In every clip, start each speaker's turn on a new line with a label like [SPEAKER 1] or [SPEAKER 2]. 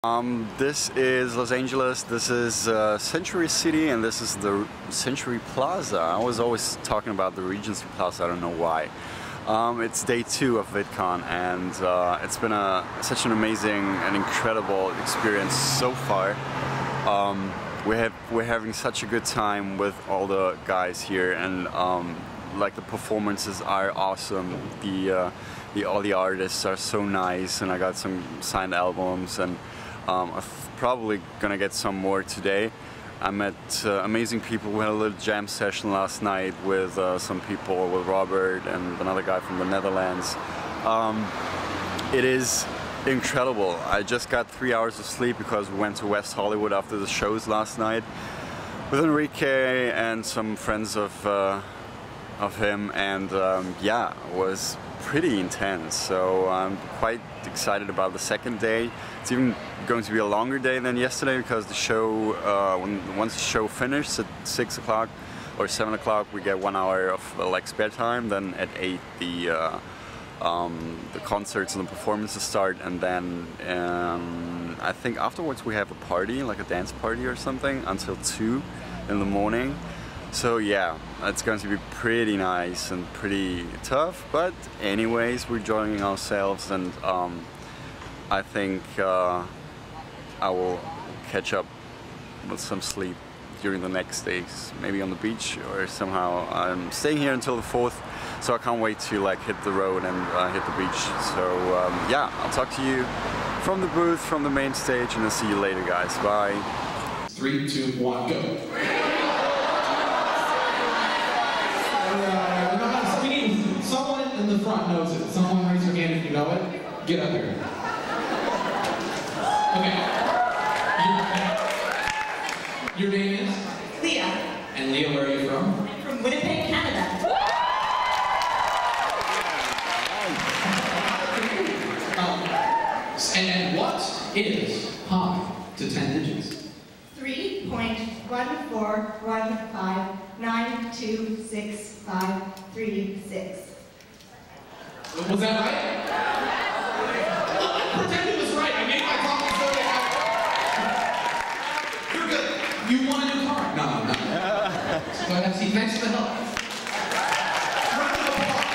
[SPEAKER 1] This is Los Angeles, this is Century City, and this is the Century Plaza. I was always talking about the Regency Plaza, I don't know why. It's day 2 of Vidcon, and it's been such an amazing and incredible experience so far. We're having such a good time with all the guys here, and like the performances are awesome. All the artists are so nice, and I got some signed albums, and I'm probably gonna get some more today. I met amazing people. We had a little jam session last night with some people, with Robert and another guy from the Netherlands. It is incredible. I just got 3 hours of sleep because we went to West Hollywood after the shows last night with Enrique and some friends of him, and yeah, it was pretty intense. So I'm quite excited about the second day. It's even going to be a longer day than yesterday because the show, once the show finishes at 6 o'clock or 7 o'clock, we get 1 hour of like spare time. Then at 8 the concerts and the performances start, and then I think afterwards we have a party, like a dance party or something, until 2 in the morning. So yeah, it's going to be pretty nice and pretty tough, but anyways, we're enjoying ourselves, and I think I will catch up with some sleep during the next days, maybe on the beach or somehow. I'm staying here until the 4th, so I can't wait to like hit the road and hit the beach. So yeah, I'll talk to you from the booth, from the main stage, and I'll see you later, guys. Bye.
[SPEAKER 2] 3, 2, 1, go. Someone in the front knows it. Someone raise your hand if you know it. Get up here. Okay. Your name is?
[SPEAKER 3] Leah.
[SPEAKER 2] And Leah, where are you from?
[SPEAKER 3] I'm from Winnipeg, Canada.
[SPEAKER 2] And what is pi to 10 digits?
[SPEAKER 3] 3.14159265336.
[SPEAKER 2] Was that right? I pretend it was right. I made my talking so bad. You're good. You want a new car? No. So I have to see. Thanks for the help. Round of applause.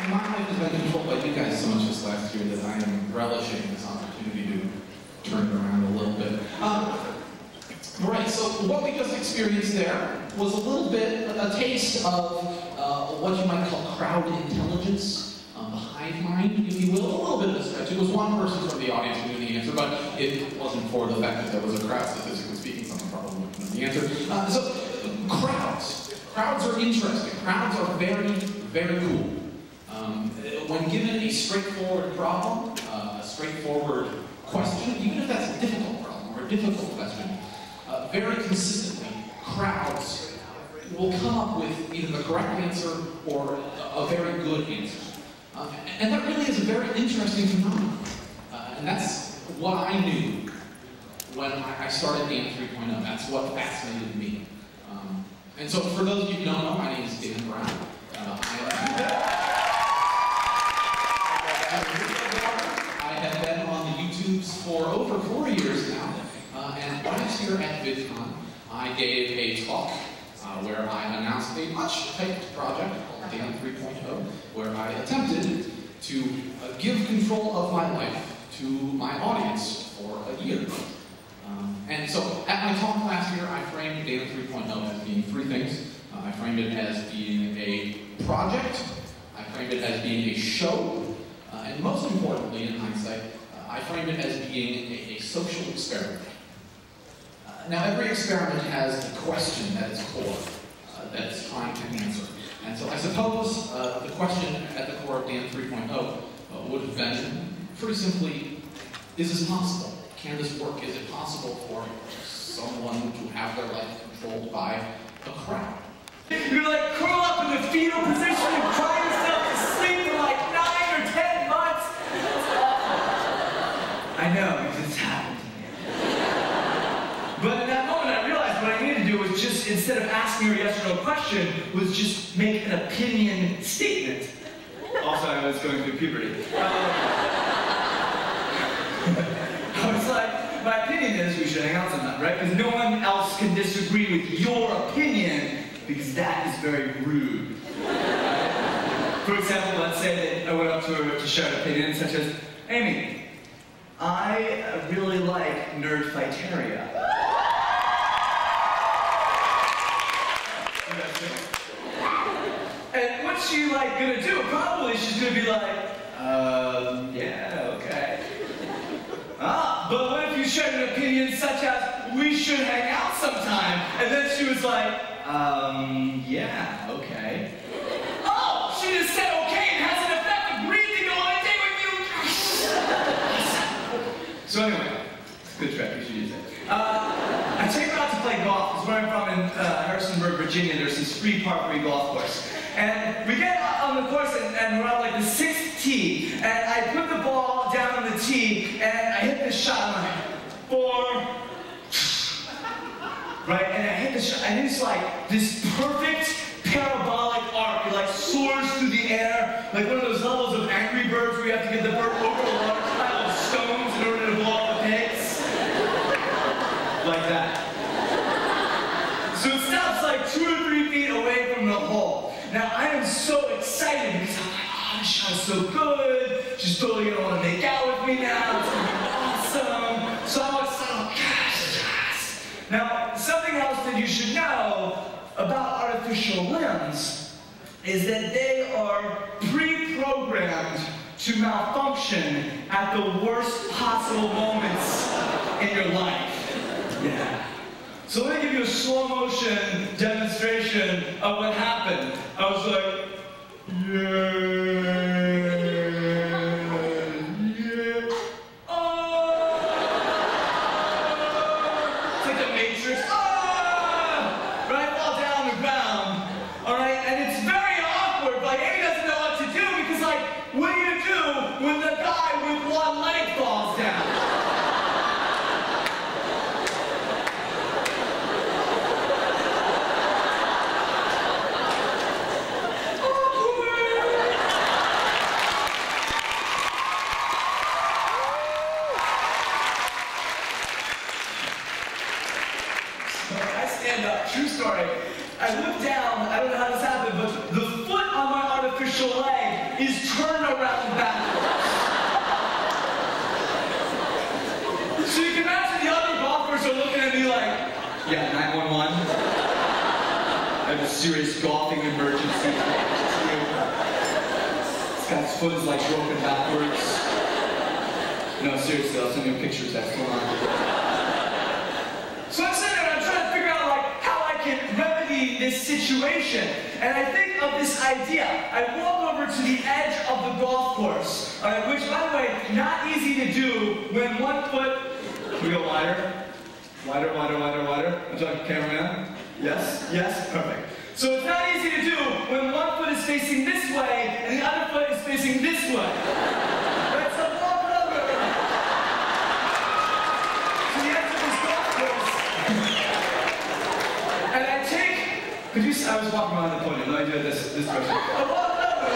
[SPEAKER 2] My life has been controlled by you guys so much this last year that I am relishing this opportunity to turn it around a little bit. Right, so what we just experienced there was a little bit, a taste of what you might call crowd intelligence, the hive mind, if you will. A little bit of a stretch. It was one person from the audience who knew the answer, but it wasn't for the fact that there was a crowd, statistically speaking, someone probably wouldn't know the answer. So, crowds. Crowds are interesting. Crowds are very, very cool. When given a straightforward problem, a straightforward question, even if that's a difficult problem or a difficult question, very consistently, crowds will come up with either the correct answer or a very good answer. And that really is a very interesting phenomenon. And that's what I knew when I started Dan 3.0. That's what fascinated me. And so for those of you who don't know, my name is Dan Brown. I have been on the YouTubes for over 4 years now. And last year at Vidcon, I gave a talk where I announced a much-hyped project called Dan 3.0, where I attempted to give control of my life to my audience for a year. And so at my talk last year, I framed Dan 3.0 as being 3 things. I framed it as being a project, I framed it as being a show, and most importantly, in hindsight, I framed it as being a social experiment. Now, every experiment has a question at its core that it's trying to answer. And so I suppose the question at the core of Dan 3.0 would have been, pretty simply, is this possible? Can this work? Is it possible for someone to have their life controlled by a crowd?
[SPEAKER 4] You're like curl up in the fetal position and cry yourself to sleep for like 9 or 10 months. I know, because it's happened to me. But in that moment, I realized what I needed to do was just, instead of asking her a yes or no question, was just make an opinion statement. I was going through puberty. I was like, my opinion is we should hang out sometime, right? Because no one else can disagree with your opinion, because that is very rude. For example, let's say that I went up to her to share an opinion, such as, Amy, I really like Nerdfighteria. And what's she like gonna do? Probably she's gonna be like, yeah, okay. But what if you shared an opinion such as, we should hang out sometime? And then she was like, yeah, okay. Oh, she just said okay and has an effect, agreed to go on a date with you. So anyway, it's a good trick, you should use it. I take her out to play golf, because where I'm from in Harrisonburg, Virginia, there's this free par 3 golf course. And we get on the course and we're on like the 6th tee, and I put the ball down on the tee, and I hit this shot, I'm like, 4, right, and I hit the shot, and it's like this perfect parabolic arc. It like soars through the air, like one of those levels of Angry Birds where you have to get the bird over a large pile of stones in order to blow up the pigs. Like that. So it stops like 2 or 3 feet away from the hole. Now I am so excited because I'm like, oh, this shot is so good. She's totally gonna want to make out with me now. It's gonna be awesome. So I'm excited. Yes. Now, something else that you should know about artificial limbs is that they are pre-programmed to malfunction at the worst possible moments in your life. Yeah. So let me give you a slow motion demonstration of what happened. I was like, yeah. Oh! It's like the Matrix. Oh! Right? Fall down on the ground. Alright? And it's very awkward. Like, Amy doesn't know what to do because, like, what do you do when the guy with one leg falls down? True story. I look down, I don't know how this happened, but the foot on my artificial leg is turned around backwards. So you can imagine the other golfers are looking at me like, yeah, 911. I have a serious golfing emergency. This guy's foot is like broken backwards. No, seriously, I'll send you pictures, that's going on. So I'm sitting there and I'm trying to figure out like how I can remedy this situation. And I think of this idea. I walk over to the edge of the golf course, which, by the way, not easy to do when one foot... Can we go wider? Wider, wider, wider, wider. I'm talking cameraman. Yes, yes, perfect. So it's not easy to do when one foot is facing this way and the other foot is facing this way. Right, so walk over to the edge of this golf course. And I take, could you, I was walking behind the podium, let me do this question. I walk over,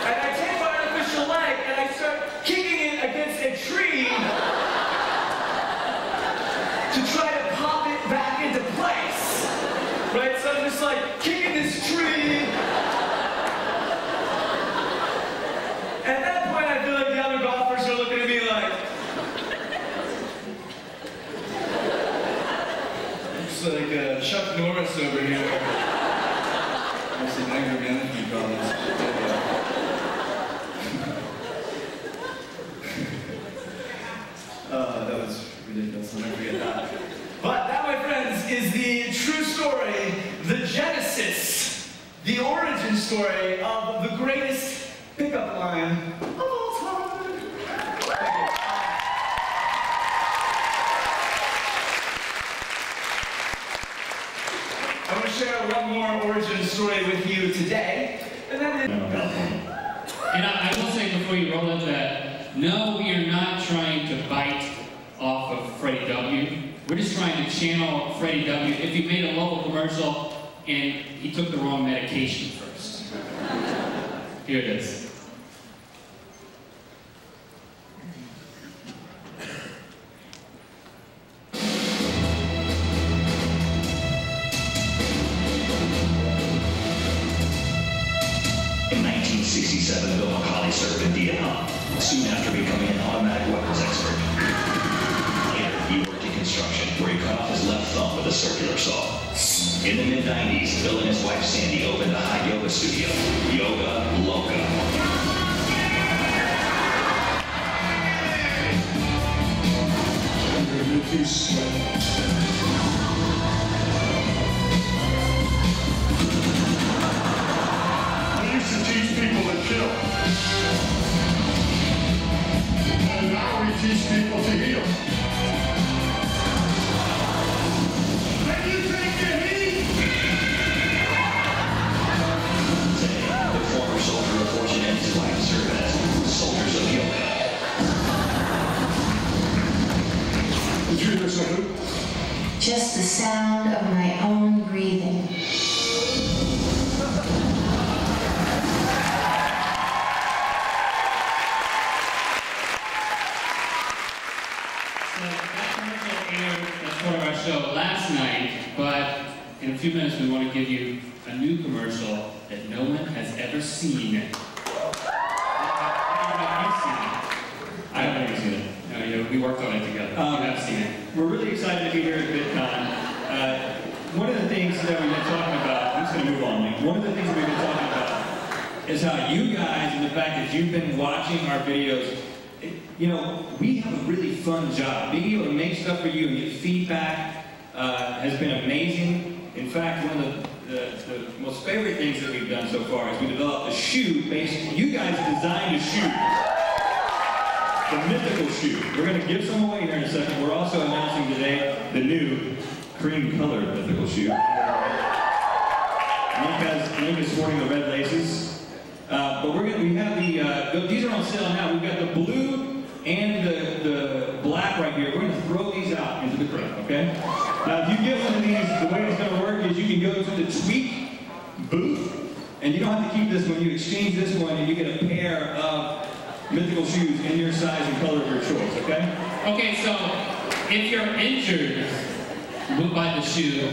[SPEAKER 4] and I take my artificial leg, and I start kicking it against a tree to try to pop it back into place. Right, so I'm just like kicking this tree. At that point, I feel like the other golfers are looking at me like, like Chuck Norris over here. That's an anger management problems. That was ridiculous. I'll never forget that. But that, my friends, is the true story, the genesis, the origin story of the greatest pickup line of all time. Thank you. I want to share one more origin story with you today, and then...
[SPEAKER 5] And I will say before you roll into that, no, we are not trying to bite off of Freddie W. We're just trying to channel Freddie W. If he made a local commercial and he took the wrong medication first. Here it is.
[SPEAKER 6] In 1967, Bill McCauley served in Vietnam, soon after becoming an automatic weapons expert. Later, he worked in construction, where he cut off his left thumb with a circular saw. In the mid-90s, Bill and his wife Sandy opened a high yoga studio, Yoga Loca.
[SPEAKER 7] We used to teach people to kill. And now we teach people to heal. And you think the heat?
[SPEAKER 6] Today, the former soldier of fortune and his wife serve as soldiers of yoga.
[SPEAKER 7] Did you hear something?
[SPEAKER 8] Just the sound of my own breathing.
[SPEAKER 5] Show last night, but in a few minutes we want to give you a new commercial that no one has ever seen. I haven't ever seen it. No, we worked on it together. You have seen it.
[SPEAKER 4] We're really excited to be here at Vidcon. One of the things that we've been talking about, I'm just going to move on, Mike. One of the things that we've been talking about is how you guys, and the fact that you've been watching our videos, you know, we have a really fun job. Being able to make stuff for you and get feedback has been amazing. In fact, one of the most favorite things that we've done so far is we developed a shoe based, you guys designed a shoe. The mythical shoe. We're going to give some away here in a second. We're also announcing today the new cream-colored mythical shoe. Link is sporting the red laces. But we have these are on sale now. We've got the blue and the black right here. We're going to throw these out into the crowd, okay? Now, if you get one of these, the way it's going to work is you can go to the Tweak booth, and you don't have to keep this one. You exchange this one, and you get a pair of mythical shoes in your size and color of your choice, okay?
[SPEAKER 5] Okay, so if you're injured by the shoe,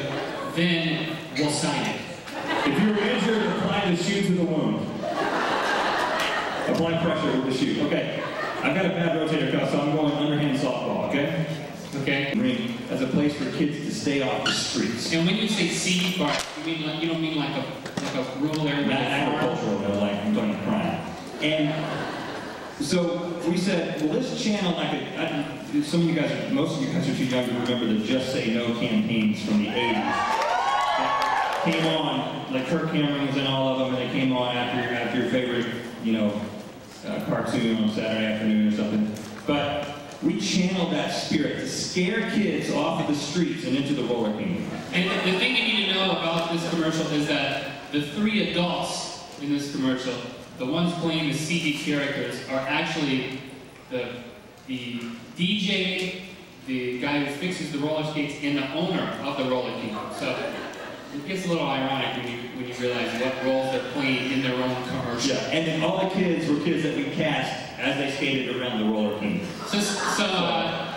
[SPEAKER 5] then we'll sign it.
[SPEAKER 4] If you're injured, apply the shoe to the wound. Apply pressure with the shoe. Okay. I've got a bad rotator cuff, so I'm going underhand softball, okay?
[SPEAKER 5] Okay.
[SPEAKER 4] Ring as a place for kids to stay off the streets.
[SPEAKER 5] And when you say seed bar, you don't mean like a rural area?
[SPEAKER 4] Not agricultural, no, like I'm talking crime. And so we said, well, let's channel like most of you guys are too young to remember the Just Say No campaigns from the 80s. That came on, like Kirk Cameron was in all of them, and they came on after your favorite, you know, cartoon on Saturday afternoon or something. But we channeled that spirit to scare kids off of the streets and into the roller kingdom.
[SPEAKER 5] And the thing you need to know about this commercial is that the three adults in this commercial, the ones playing the CD characters, are actually the DJ, the guy who fixes the roller skates, and the owner of the roller kingdom. So it gets a little ironic when you realize what roles they're playing in their own commercial.
[SPEAKER 4] Yeah, and then all the kids were kids that we cast as they skated around the roller kingdom.
[SPEAKER 5] So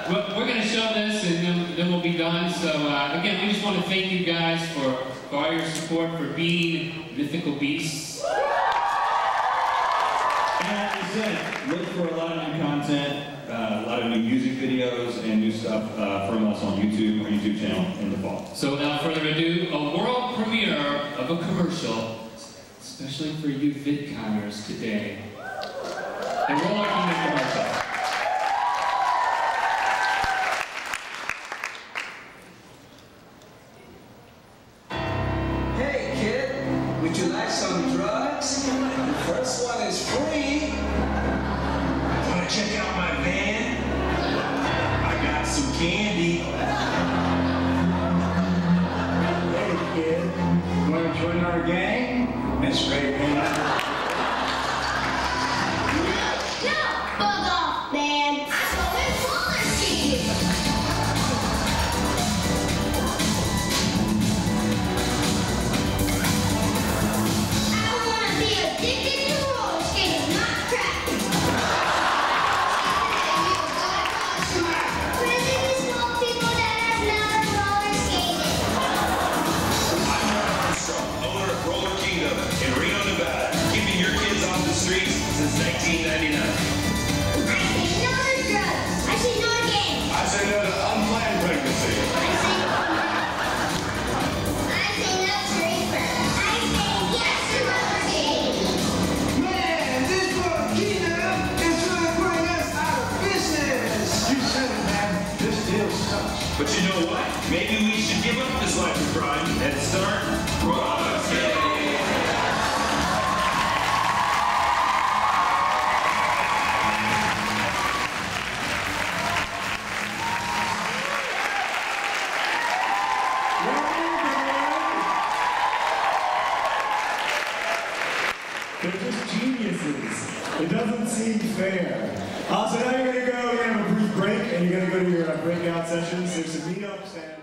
[SPEAKER 5] we're going to show this, and then we'll be done. So again, we just want to thank you guys for all your support, for being mythical beasts.
[SPEAKER 4] And as I said, look for a lot of new content, a lot of new music videos and new stuff from us on YouTube, our YouTube channel in the fall.
[SPEAKER 5] So without further ado, a world premiere of a commercial, especially for you VidConners today. The Roller Kingdom commercial.
[SPEAKER 9] Hey kid, would you like some drugs? The first one is free. Wanna check out my van? I got some candy. Hey kid, wanna join our gang? That's right, man.
[SPEAKER 8] No, bug off, man. I'm going roller skating. I don't want to be addicted to roller
[SPEAKER 10] They're just geniuses. It doesn't seem fair. So now you're going to have a brief break, and you're going to go to your breakout sessions. There's some meetups and